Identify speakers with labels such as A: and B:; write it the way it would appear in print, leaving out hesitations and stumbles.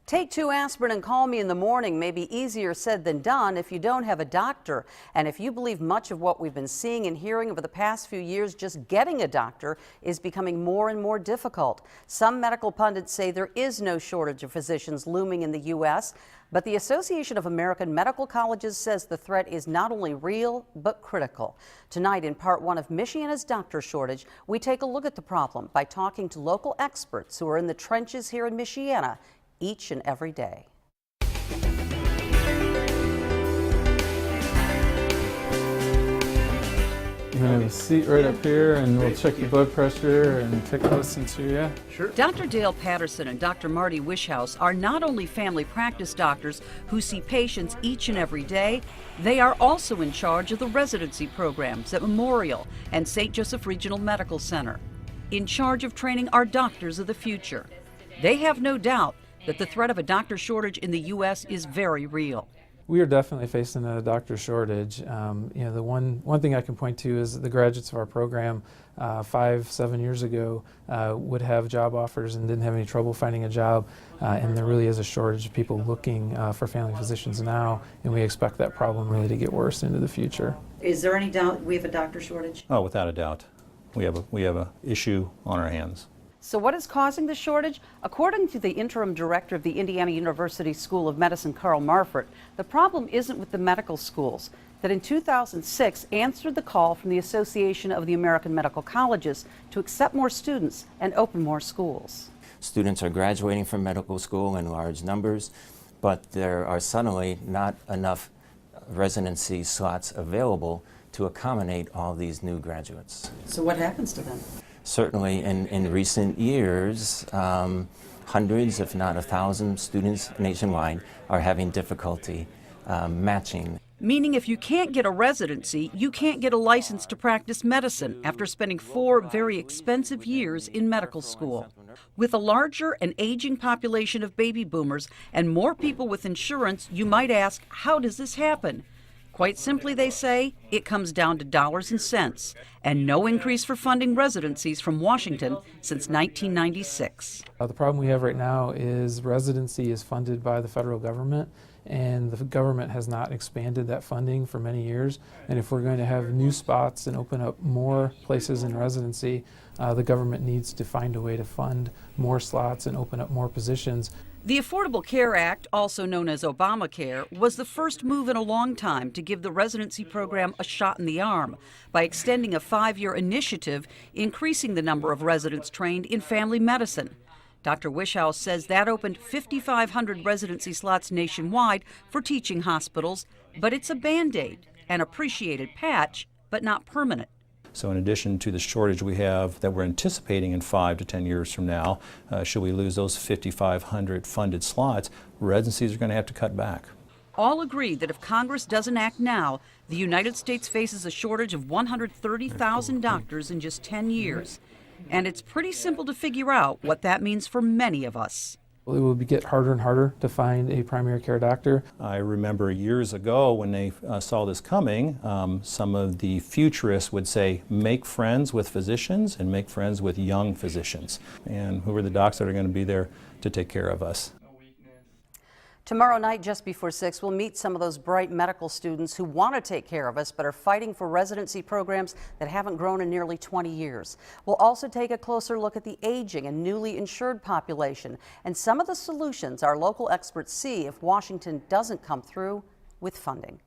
A: Take 2 aspirin and call me in the morning may be easier said than done if you don't have a doctor. And if you believe much of what we've been seeing and hearing over the past few years, just getting a doctor is becoming more and more difficult. Some medical pundits say there is no shortage of physicians looming in the U.S., but the Association of American Medical Colleges says the threat is not only real, but critical. Tonight, in part 1 of Michiana's doctor shortage, we take a look at the problem by talking to local experts who are in the trenches here in Michiana each and every day.
B: You have a seat right up here, and we'll check your blood pressure and take a listen to you.
A: Sure. Dr. Dale Patterson and Dr. Marty Wishhouse are not only family practice doctors who see patients each and every day, they are also in charge of the residency programs at Memorial and St. Joseph Regional Medical Center. In charge of training our doctors of the future. They have no doubt that the threat of a doctor shortage in the U.S. is very real.
B: We are definitely facing a doctor shortage. The one thing I can point to is the graduates of our program 5-7 years ago would have job offers and didn't have any trouble finding a job, and there really is a shortage of people looking for family physicians now, and we expect that problem really to get worse into the future.
A: Is there any doubt we have a doctor shortage?
C: Oh, without a doubt. We have a issue on our hands.
A: So what is causing the shortage? According to the interim director of the Indiana University School of Medicine, Carl Marfort, the problem isn't with the medical schools that in 2006 answered the call from the Association of the American Medical Colleges to accept more students and open more schools.
D: Students are graduating from medical school in large numbers, but there are suddenly not enough residency slots available to accommodate all these new graduates.
A: So what happens to them?
D: Certainly in recent years, hundreds, if not 1,000 students nationwide are having difficulty matching.
A: Meaning if you can't get a residency, you can't get a license to practice medicine after spending 4 very expensive years in medical school. With a larger and aging population of baby boomers and more people with insurance, you might ask, how does this happen? Quite simply, they say, it comes down to dollars and cents, and no increase for funding residencies from Washington since 1996.
B: The problem we have right now is residency is funded by the federal government, and the government has not expanded that funding for many years. And if we're going to have new spots and open up more places in residency, the government needs to find a way to fund more slots and open up more positions.
A: The Affordable Care Act, also known as Obamacare, was the first move in a long time to give the residency program a shot in the arm by extending a 5-year initiative, increasing the number of residents trained in family medicine. Dr. Wishhouse says that opened 5,500 residency slots nationwide for teaching hospitals, but it's a Band-Aid, an appreciated patch, but not permanent.
C: So in addition to the shortage we have that we're anticipating in 5 to 10 years from now, should we lose those 5,500 funded slots, residencies are going to have to cut back.
A: All agree that if Congress doesn't act now, the United States faces a shortage of 130,000 doctors in just 10 years. And it's pretty simple to figure out what that means for many of us.
B: It will get harder and harder to find a primary care doctor.
C: I remember years ago when they saw this coming, some of the futurists would say, make friends with physicians and make friends with young physicians. And who are the docs that are going to be there to take care of us?
A: Tomorrow night, just before 6, we'll meet some of those bright medical students who want to take care of us but are fighting for residency programs that haven't grown in nearly 20 years. We'll also take a closer look at the aging and newly insured population and some of the solutions our local experts see if Washington doesn't come through with funding.